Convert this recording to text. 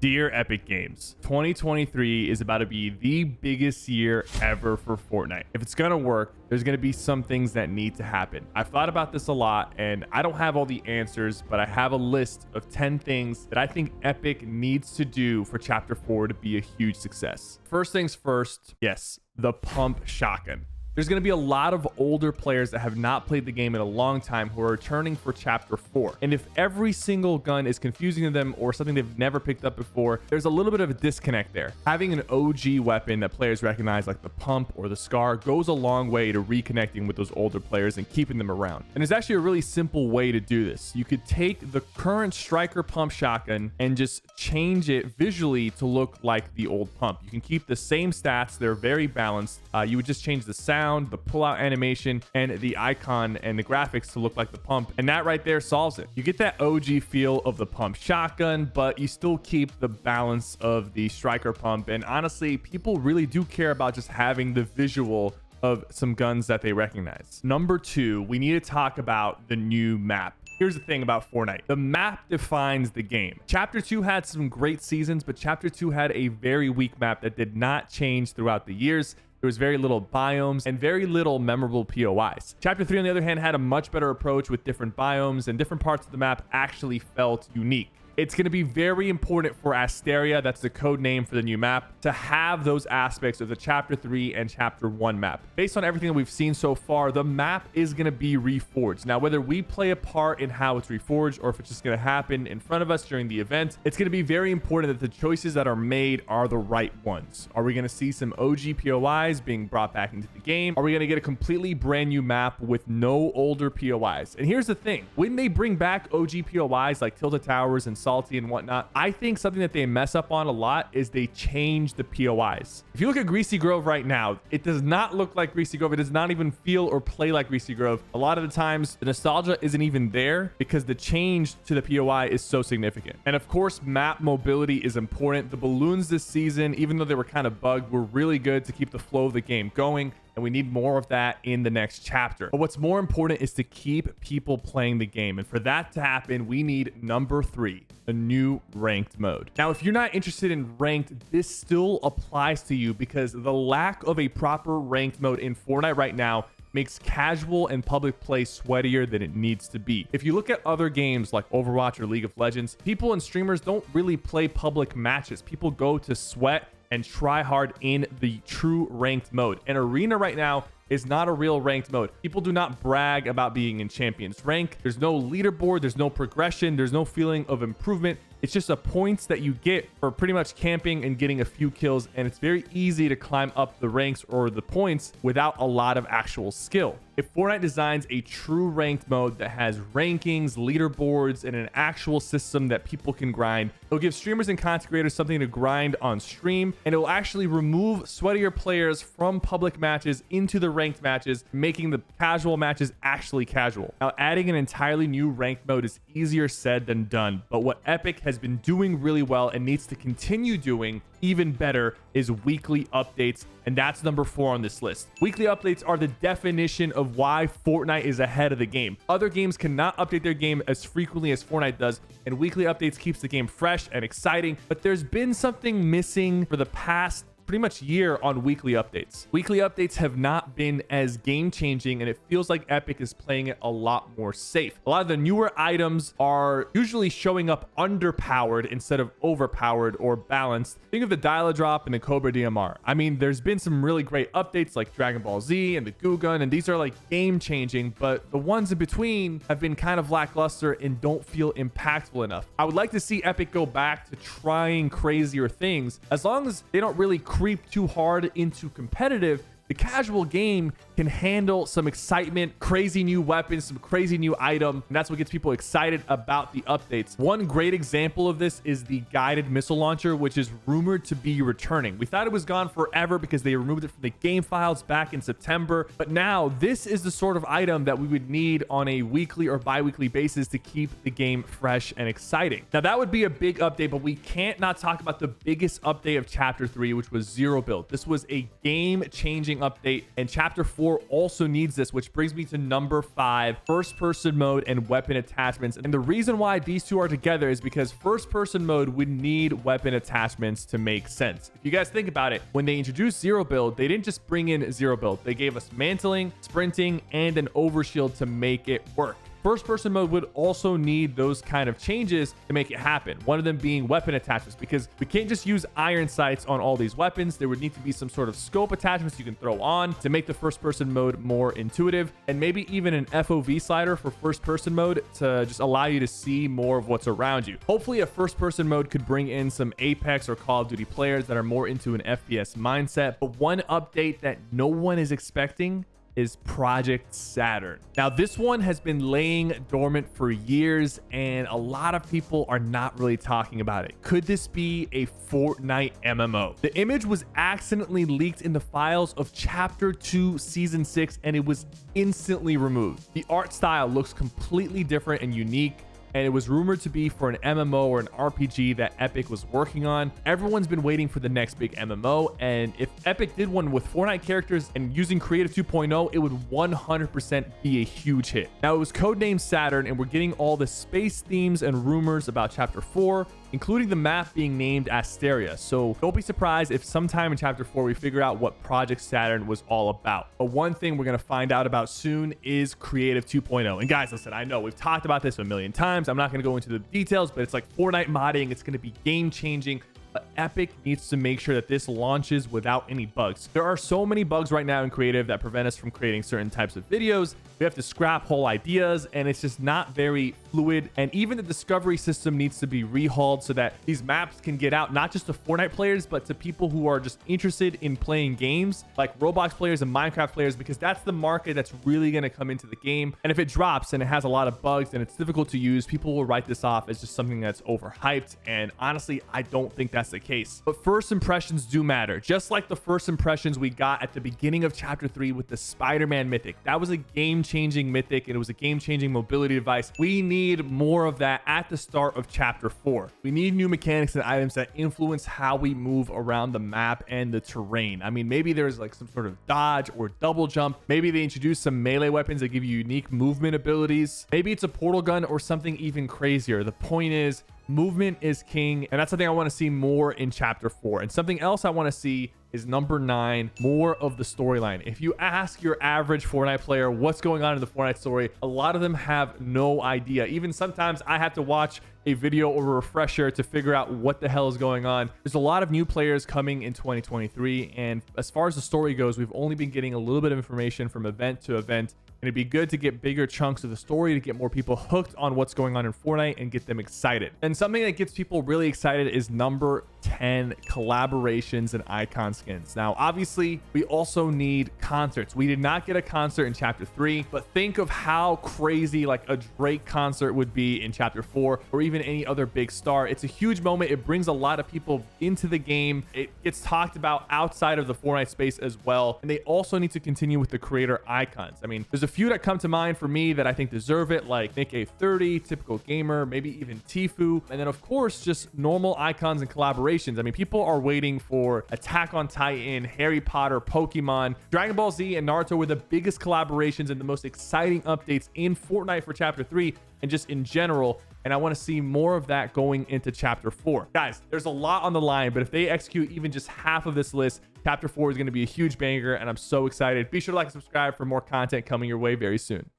Dear Epic Games, 2023 is about to be the biggest year ever for Fortnite. If it's gonna work, there's gonna be some things that need to happen. I've thought about this a lot and I don't have all the answers, but I have a list of 10 things that I think Epic needs to do for Chapter 4 to be a huge success. First things first, yes, the pump shotgun. There's going to be a lot of older players that have not played the game in a long time who are returning for Chapter 4. And if every single gun is confusing to them or something they've never picked up before, there's a little bit of a disconnect there. Having an OG weapon that players recognize, like the pump or the scar, goes a long way to reconnecting with those older players and keeping them around. And there's actually a really simple way to do this. You could take the current striker pump shotgun and just change it visually to look like the old pump. You can keep the same stats. They're very balanced. You would just change the sound, the pull-out animation, and the icon and the graphics to look like the pump, and that right there solves it. You get that OG feel of the pump shotgun, but you still keep the balance of the striker pump. And honestly, people really do care about just having the visual of some guns that they recognize. Number 2, we need to talk about the new map. Here's the thing about Fortnite. The map defines the game. Chapter 2 had some great seasons, but Chapter 2 had a very weak map that did not change throughout the years. There was very little biomes and very little memorable POIs. Chapter 3, on the other hand, had a much better approach with different biomes, and different parts of the map actually felt unique. It's going to be very important for Asteria, that's the code name for the new map, to have those aspects of the Chapter 3 and Chapter 1 map. Based on everything that we've seen so far, the map is going to be reforged. Now, whether we play a part in how it's reforged or if it's just going to happen in front of us during the event, it's going to be very important that the choices that are made are the right ones. Are we going to see some OG POIs being brought back into the game? Are we going to get a completely brand new map with no older POIs? And here's the thing. When they bring back OG POIs like Tilted Towers and Salty and whatnot, I think something that they mess up on a lot is they change the POIs. If you look at Greasy Grove right now, it does not look like Greasy Grove. It does not even feel or play like Greasy Grove. A lot of the times the nostalgia isn't even there because the change to the POI is so significant. And of course, map mobility is important. The balloons this season, even though they were kind of bugged, were really good to keep the flow of the game going. And we need more of that in the next chapter. But what's more important is to keep people playing the game. And for that to happen, we need number 3, a new ranked mode. Now, if you're not interested in ranked, this still applies to you because the lack of a proper ranked mode in Fortnite right now makes casual and public play sweatier than it needs to be. If you look at other games like Overwatch or League of Legends, people and streamers don't really play public matches. People go to sweat and try hard in the true ranked mode. And Arena right now is not a real ranked mode. People do not brag about being in Champions rank. There's no leaderboard, there's no progression, there's no feeling of improvement. It's just a points that you get for pretty much camping and getting a few kills, and it's very easy to climb up the ranks or the points without a lot of actual skill. If Fortnite designs a true ranked mode that has rankings, leaderboards, and an actual system that people can grind, it'll give streamers and content creators something to grind on stream, and it will actually remove sweatier players from public matches into the ranked matches, making the casual matches actually casual. Now, adding an entirely new ranked mode is easier said than done, but what Epic has been doing really well and needs to continue doing even better is weekly updates, and that's number 4 on this list. Weekly updates are the definition of why Fortnite is ahead of the game. Other games cannot update their game as frequently as Fortnite does, and weekly updates keeps the game fresh and exciting, but there's been something missing for the past pretty much year on weekly updates. Weekly updates have not been as game changing, and it feels like Epic is playing it a lot more safe. A lot of the newer items are usually showing up underpowered instead of overpowered or balanced. Think of the Dial-A-Drop and the Cobra DMR. I mean, there's been some really great updates like Dragon Ball Z and the Goo Gun, and these are like game changing, but the ones in between have been kind of lackluster and don't feel impactful enough. I would like to see Epic go back to trying crazier things. As long as they don't really creep too hard into competitive, the casual game can handle some excitement, crazy new weapons, some crazy new item, and that's what gets people excited about the updates. One great example of this is the guided missile launcher, which is rumored to be returning. We thought it was gone forever because they removed it from the game files back in September, but now this is the sort of item that we would need on a weekly or bi-weekly basis to keep the game fresh and exciting. Now, that would be a big update, but we can't not talk about the biggest update of Chapter 3, which was Zero Build. This was a game-changing update, and Chapter 4 4 also needs this, which brings me to number 5, first person mode and weapon attachments. And the reason why these two are together is because first person mode would need weapon attachments to make sense. If you guys think about it, when they introduced zero build, they didn't just bring in zero build. They gave us mantling, sprinting, and an overshield to make it work. First person mode would also need those kind of changes to make it happen. One of them being weapon attachments, because we can't just use iron sights on all these weapons. There would need to be some sort of scope attachments you can throw on to make the first person mode more intuitive, and maybe even an FOV slider for first person mode to just allow you to see more of what's around you. Hopefully a first person mode could bring in some Apex or Call of Duty players that are more into an FPS mindset. But one update that no one is expecting is Project Saturn. Now, this one has been laying dormant for years, and a lot of people are not really talking about it. Could this be a Fortnite MMO? The image was accidentally leaked in the files of Chapter 2, Season 6, and it was instantly removed. The art style looks completely different and unique, and it was rumored to be for an MMO or an RPG that Epic was working on. Everyone's been waiting for the next big MMO, and if Epic did one with Fortnite characters and using Creative 2.0, it would 100% be a huge hit. Now, it was codenamed Saturn, and we're getting all the space themes and rumors about Chapter 4, including the map being named Asteria. So don't be surprised if sometime in Chapter 4 we figure out what Project Saturn was all about. But one thing we're going to find out about soon is Creative 2.0. And guys, listen, I know we've talked about this a million times. I'm not going to go into the details, but it's like Fortnite modding. It's going to be game changing. But Epic needs to make sure that this launches without any bugs. There are so many bugs right now in Creative that prevent us from creating certain types of videos. We have to scrap whole ideas, and it's just not very fluid. And even the discovery system needs to be rehauled so that these maps can get out not just to Fortnite players, but to people who are just interested in playing games like Roblox players and Minecraft players, because that's the market that's really going to come into the game. And if it drops and it has a lot of bugs and it's difficult to use, people will write this off as just something that's overhyped. And honestly, I don't think that's the case. But first impressions do matter. Just like the first impressions we got at the beginning of Chapter 3 with the Spider-Man mythic. That was a game-changing mythic, and it was a game-changing mobility device. We need more of that at the start of Chapter 4. We need new mechanics and items that influence how we move around the map and the terrain. I mean, maybe there's like some sort of dodge or double jump. Maybe they introduce some melee weapons that give you unique movement abilities. Maybe it's a portal gun or something even crazier. The point is, movement is king, and that's something I want to see more in Chapter 4. And something else I want to see is number 9, more of the storyline. If you ask your average Fortnite player what's going on in the Fortnite story, a lot of them have no idea. Even sometimes I have to watch a video or a refresher to figure out what the hell is going on. There's a lot of new players coming in 2023, and as far as the story goes, we've only been getting a little bit of information from event to event. And it'd be good to get bigger chunks of the story to get more people hooked on what's going on in Fortnite and get them excited. And something that gets people really excited is number 10, collaborations and icon skins. Now, obviously, we also need concerts. We did not get a concert in Chapter 3, but think of how crazy like a Drake concert would be in Chapter 4, or even any other big star. It's a huge moment. It brings a lot of people into the game. It gets talked about outside of the Fortnite space as well. And they also need to continue with the creator icons. I mean, there's a few that come to mind for me that I think deserve it, like Nick A30, Typical Gamer, maybe even Tfue, and then of course just normal icons and collaborations. I mean, people are waiting for Attack on Titan, Harry Potter, Pokemon, Dragon Ball Z, and Naruto were the biggest collaborations and the most exciting updates in Fortnite for Chapter 3 and just in general. And I want to see more of that going into Chapter 4. Guys, there's a lot on the line, but if they execute even just half of this list, Chapter 4 is going to be a huge banger, and I'm so excited. Be sure to like and subscribe for more content coming your way very soon.